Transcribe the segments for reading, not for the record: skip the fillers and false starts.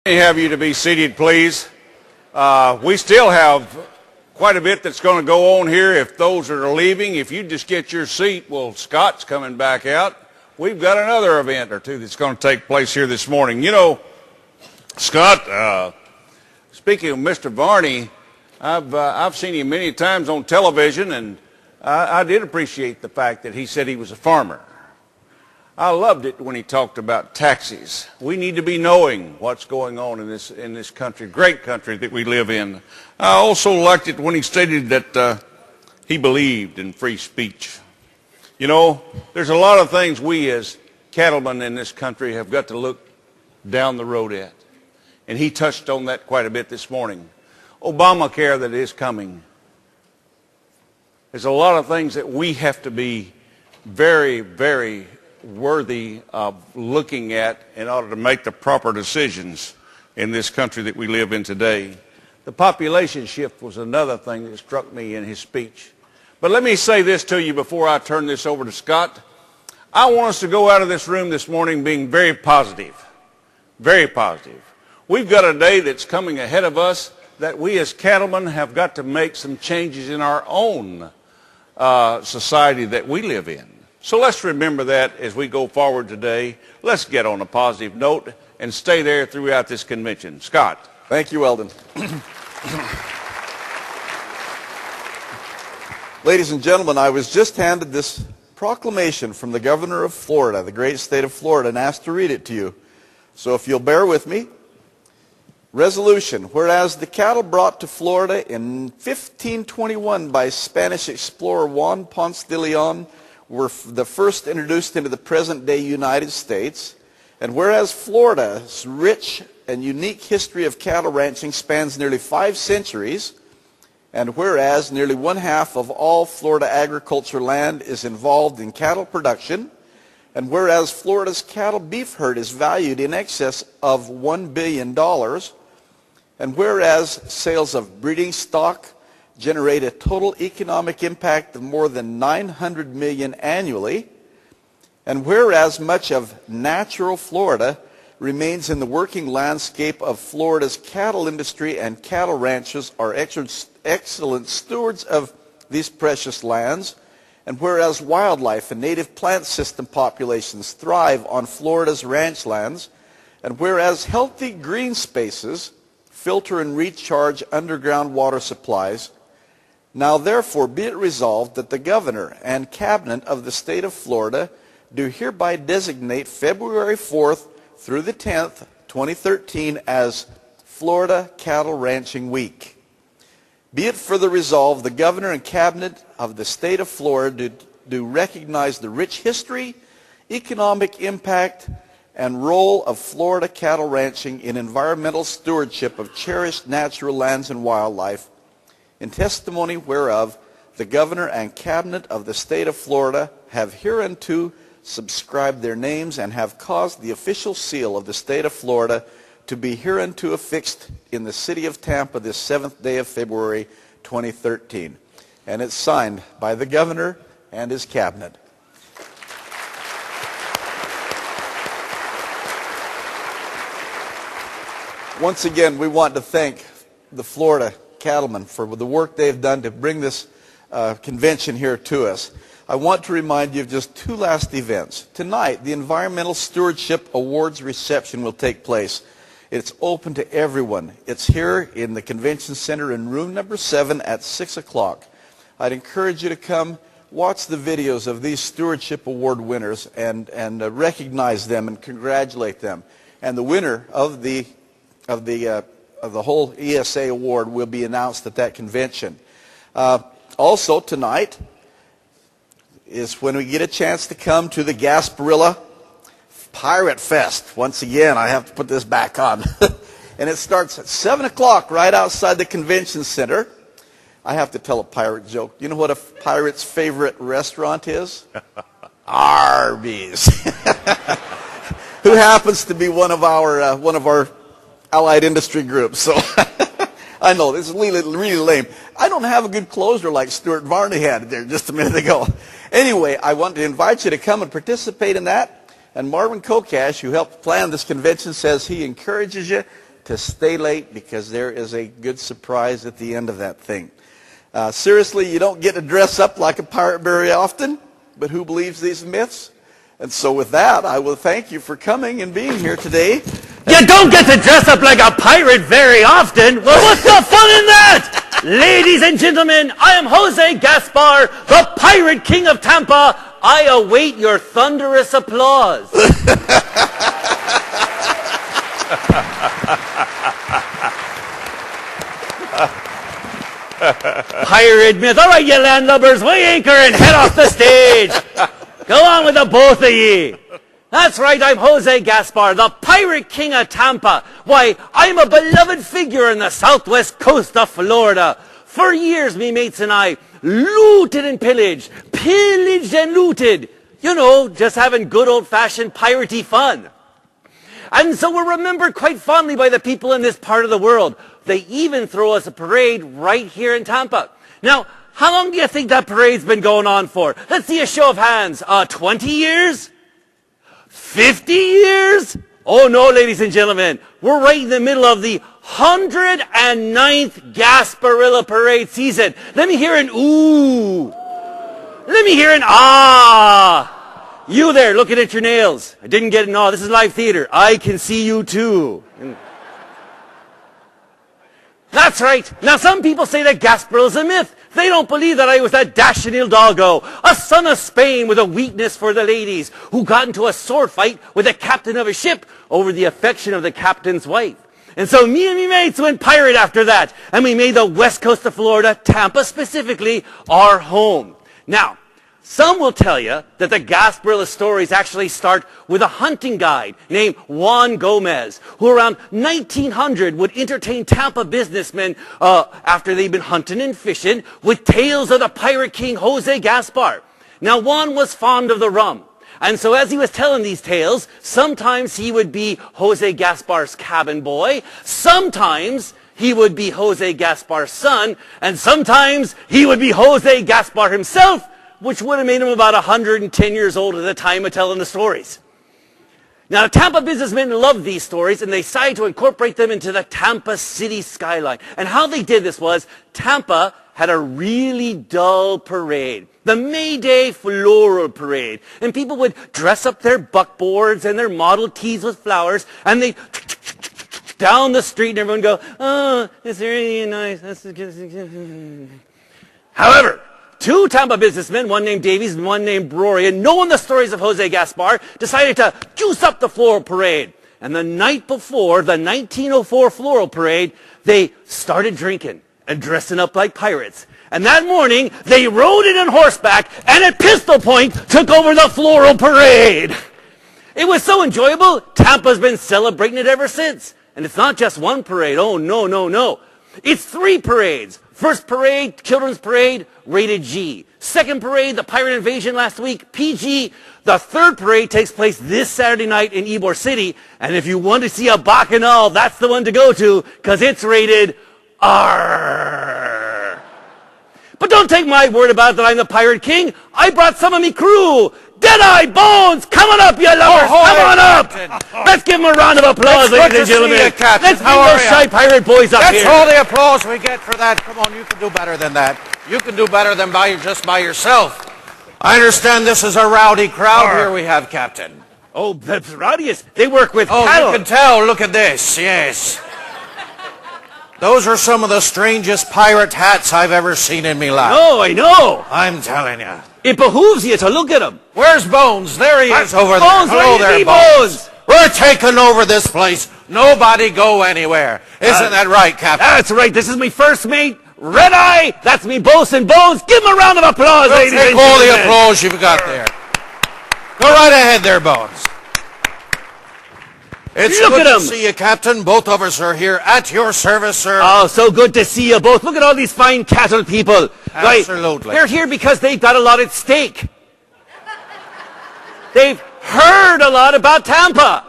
May I have you to be seated, please. We still have quite a bit that's going to go on here. If those that are leaving, if you just get your seat, well, Scott's coming back out. We've got another event or two that's going to take place here this morning. You know, Scott, speaking of Mr. Varney, I've seen him many times on television, and I did appreciate the fact that he said he was a farmer. I loved it when he talked about taxes. We need to be knowing what's going on in this country, great country that we live in. I also liked it when he stated that he believed in free speech. You know, there's a lot of things we as cattlemen in this country have got to look down the road at. And he touched on that quite a bit this morning. Obamacare that is coming. There's a lot of things that we have to be very, very worthy of looking at in order to make the proper decisions in this country that we live in today. The population shift was another thing that struck me in his speech. But let me say this to you before I turn this over to Scott. I want us to go out of this room this morning being very positive. Very positive. We've got a day that's coming ahead of us that we as cattlemen have got to make some changes in our own society that we live in. So let's remember that as we go forward today. Let's get on a positive note and stay there throughout this convention. Scott. Thank you, Eldon. Ladies and gentlemen, I was just handed this proclamation from the governor of Florida, the great state of Florida, and asked to read it to you. So if you'll bear with me. Resolution, whereas the cattle brought to Florida in 1521 by Spanish explorer Juan Ponce de Leon were the first introduced into the present-day United States, and whereas Florida's rich and unique history of cattle ranching spans nearly 5 centuries, and whereas nearly 1/2 of all Florida agriculture land is involved in cattle production, and whereas Florida's cattle beef herd is valued in excess of $1 billion, and whereas sales of breeding stock generate a total economic impact of more than $900 million annually, and whereas much of natural Florida remains in the working landscape of Florida's cattle industry and cattle ranchers are excellent stewards of these precious lands, and whereas wildlife and native plant system populations thrive on Florida's ranch lands, and whereas healthy green spaces filter and recharge underground water supplies, now therefore be it resolved that the governor and cabinet of the state of Florida do hereby designate February 4th through the 10th, 2013 as Florida Cattle Ranching Week. Be it further resolved, the governor and cabinet of the state of Florida do recognize the rich history, economic impact, and role of Florida cattle ranching in environmental stewardship of cherished natural lands and wildlife, in testimony whereof the governor and cabinet of the state of Florida have hereunto subscribed their names and have caused the official seal of the state of Florida to be hereunto affixed in the city of Tampa this 7th day of February 2013. And it's signed by the governor and his cabinet. Once again, we want to thank the Florida cattlemen for the work they've done to bring this convention here to us. I want to remind you of just 2 last events. Tonight, the Environmental Stewardship Awards reception will take place. It's open to everyone. It's here in the Convention Center in room number 7 at 6 o'clock. I'd encourage you to come watch the videos of these Stewardship Award winners and recognize them and congratulate them. And the winner of the whole ESA award will be announced at that convention. Also tonight is when we get a chance to come to the Gasparilla Pirate Fest. Once again, I have to put this back on. And it starts at 7 o'clock right outside the convention center. I have to tell a pirate joke. You know what a pirate's favorite restaurant is? Arby's. Who happens to be one of our allied industry groups. So I know this is really lame. I don't have a good closer like Stuart Varney had there just a minute ago. Anyway, I want to invite you to come and participate in that. And Marvin Kokash, who helped plan this convention, says he encourages you to stay late because there is a good surprise at the end of that thing. Seriously, you don't get to dress up like a pirate very often, but who believes these myths? And so with that, I will thank you for coming and being here today. You don't get to dress up like a pirate very often. Well, what's the fun in that? Ladies and gentlemen, I am Jose Gaspar, the Pirate King of Tampa. I await your thunderous applause. Pirate myth. All right, you landlubbers, weigh anchor and head off the stage. Go on with the both of ye. That's right, I'm Jose Gaspar, the Pirate King of Tampa. Why, I'm a beloved figure in the southwest coast of Florida. For years, me mates and I looted and pillaged and looted. You know, just having good old-fashioned piratey fun. And so we're remembered quite fondly by the people in this part of the world. They even throw us a parade right here in Tampa. Now, how long do you think that parade's been going on for? Let's see a show of hands. 20 years? 50 years? Oh no, ladies and gentlemen. We're right in the middle of the 109th Gasparilla Parade season. Let me hear an ooh. Let me hear an ah. You there, looking at your nails. I didn't get an ah. This is live theater. I can see you too. That's right. Now, some people say that Gasparilla's a myth. They don't believe that I was that dashing Hidalgo, a son of Spain with a weakness for the ladies, who got into a sword fight with the captain of a ship over the affection of the captain's wife. And so me and me mates went pirate after that, and we made the west coast of Florida, Tampa specifically, our home. Now, some will tell you that the Gasparilla stories actually start with a hunting guide named Juan Gomez, who around 1900 would entertain Tampa businessmen after they'd been hunting and fishing with tales of the Pirate King Jose Gaspar. Now, Juan was fond of the rum. And so as he was telling these tales, sometimes he would be Jose Gaspar's cabin boy, sometimes he would be Jose Gaspar's son, and sometimes he would be Jose Gaspar himself, which would have made him about 110 years old at the time of telling the stories. Now, the Tampa businessmen loved these stories, and they decided to incorporate them into the Tampa city skyline. And how they did this was, Tampa had a really dull parade, the May Day Floral Parade. And people would dress up their buckboards and their Model Ts with flowers, and they down the street, and everyone go, oh, it's really nice. However, two Tampa businessmen, one named Davies and one named Rory, and knowing the stories of Jose Gaspar, decided to juice up the floral parade. And the night before the 1904 floral parade, they started drinking and dressing up like pirates. And that morning, they rode in on horseback and at pistol point took over the floral parade. It was so enjoyable, Tampa's been celebrating it ever since. And it's not just one parade. Oh, no, no, no. It's 3 parades. First parade, children's parade, rated G. Second parade, the pirate invasion last week, PG. The third parade takes place this Saturday night in Ybor City. And if you want to see a bacchanal, that's the one to go to, because it's rated R. But don't take my word about it that I'm the Pirate King. I brought some of me crew. Deadeye, Bones, come on up, you lovers, come on up. Let's give them a round of applause, ladies and gentlemen. Let's bring those shy pirate boys up here. That's all the applause we get for that. Come on, you can do better than that. You can do better than just by yourself. I understand this is a rowdy crowd. Here we have Captain. Oh, the rowdiest. They work with cattle. cattle. You can tell. Look at this. Yes. Those are some of the strangest pirate hats I've ever seen in me life. No, I know. I'm telling you. It behooves you to look at them. Where's Bones? There he is over there. Bones, Hello there, Bones. We're taking over this place. Nobody go anywhere. Isn't that right, Captain? That's right. This is my first mate, Red Eye. That's me, Bosun Bones. Give him a round of applause, ladies and Take gentlemen. all the applause you've got there. Go right ahead there, Bones. It's Look good at to 'em. see you, Captain. Both of us are here at your service, sir. Oh, so good to see you both. Look at all these fine cattle people. Absolutely. Right. They're here because they've got a lot at stake. They've heard a lot about Tampa.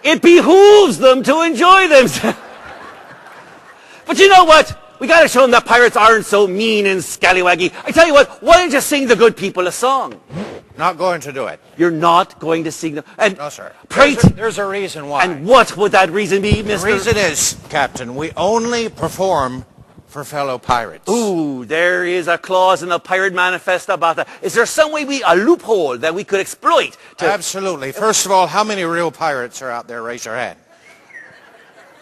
It behooves them to enjoy themselves. But you know what? We got to show them that pirates aren't so mean and scallywaggy. I tell you what, why don't you sing the good people a song? Not going to do it. You're not going to signal. And No, sir. Pray. There's a reason why. And what would that reason be, the Mr.? reason is, Captain, we only perform for fellow pirates. Ooh, there is a clause in the Pirate Manifesto about that. Is there some way a loophole that we could exploit to... Absolutely. First of all, how many real pirates are out there? Raise your hand.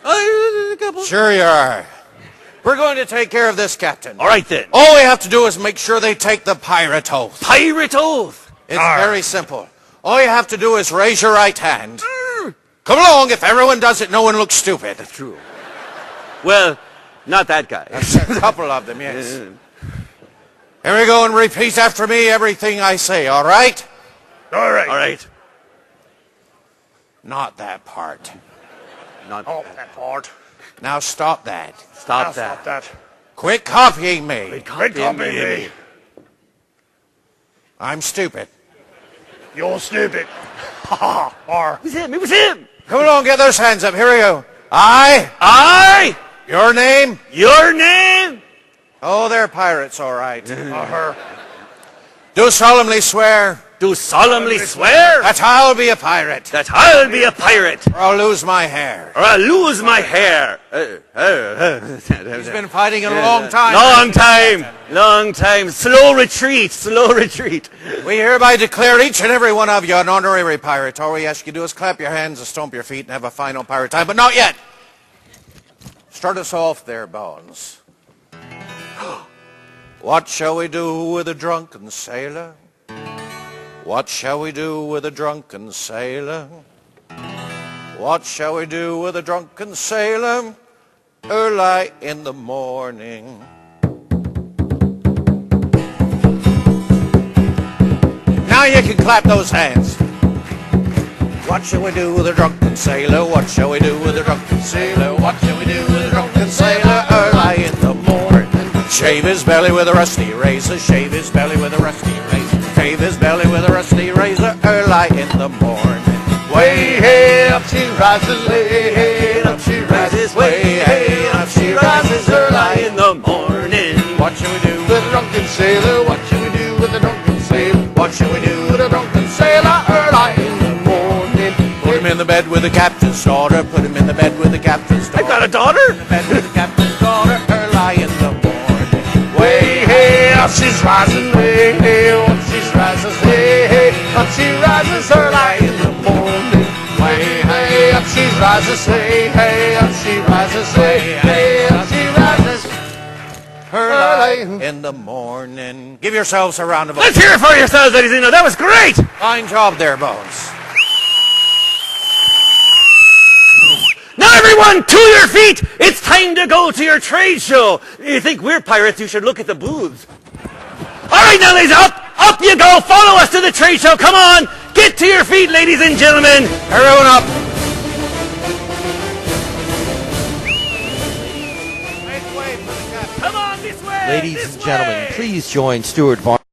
A couple. Sure you are. We're going to take care of this, Captain. All right, then. All we have to do is make sure they take the pirate oath. Pirate oath. It's very simple. All you have to do is raise your right hand. Come along. If everyone does it, no one looks stupid. That's True. Well, not that guy. a couple of them, yes. Here we go, and repeat after me everything I say, all right? All right. All right. Not that part. Not that part. Now stop that. Stop that. That. Quit copying me. Copy me. I'm stupid. You're stupid. Ha ha. Or It was him. It was him. Come along, get those hands up. Here we go. I. Your name? Your name. Oh, they're pirates, all right. her. Do solemnly swear Do solemnly swear that I'll be a pirate, that I'll be a pirate, or I'll lose my hair. or I'll lose my hair. He's been fighting a long time. Long time. Slow retreat. Slow retreat. We hereby declare each and every one of you an honorary pirate. All we ask you to do is clap your hands and stomp your feet and have a final pirate time, but not yet. Start us off there, Bones. What shall we do with a drunken sailor? What shall we do with a drunken sailor? What shall we do with a drunken sailor early in the morning? Now you can clap those hands. What shall we do with a drunken sailor? What shall we do with a drunken sailor? What shall we do with a drunken sailor early in the morning? Shave his belly with a rusty razor. Shave his belly with a rusty razor. Shave his belly with a rusty razor early in the morning. Way hey up she rises, way hey up she rises, way hey up she rises early in the morning. What shall we do with a drunken sailor? What shall we do with a drunken sailor? What shall we do with a drunken sailor early in the morning? Put him in the bed with the captain's daughter. Put him in the bed with the captain's daughter. I've got a daughter. In the bed with the captain's daughter early in the morning. Way hey up she's rising, way hey up she's rising, way hey up she rises early in the morning. Way hey up she rises, way hey up she rises, way hey up she rises early in the morning. Give yourselves a round of applause. Let's hear it for yourselves, ladies and gentlemen. That was great. Fine job there, Bones. Now everyone, to your feet! It's time to go to your trade show. You think we're pirates, you should look at the booths. All right, now, ladies, up you go. Follow us to the trade show. Come on. Get to your feet, ladies and gentlemen. Everyone up. Come on, this way. Ladies this and gentlemen, way. please join Stuart Vaughn.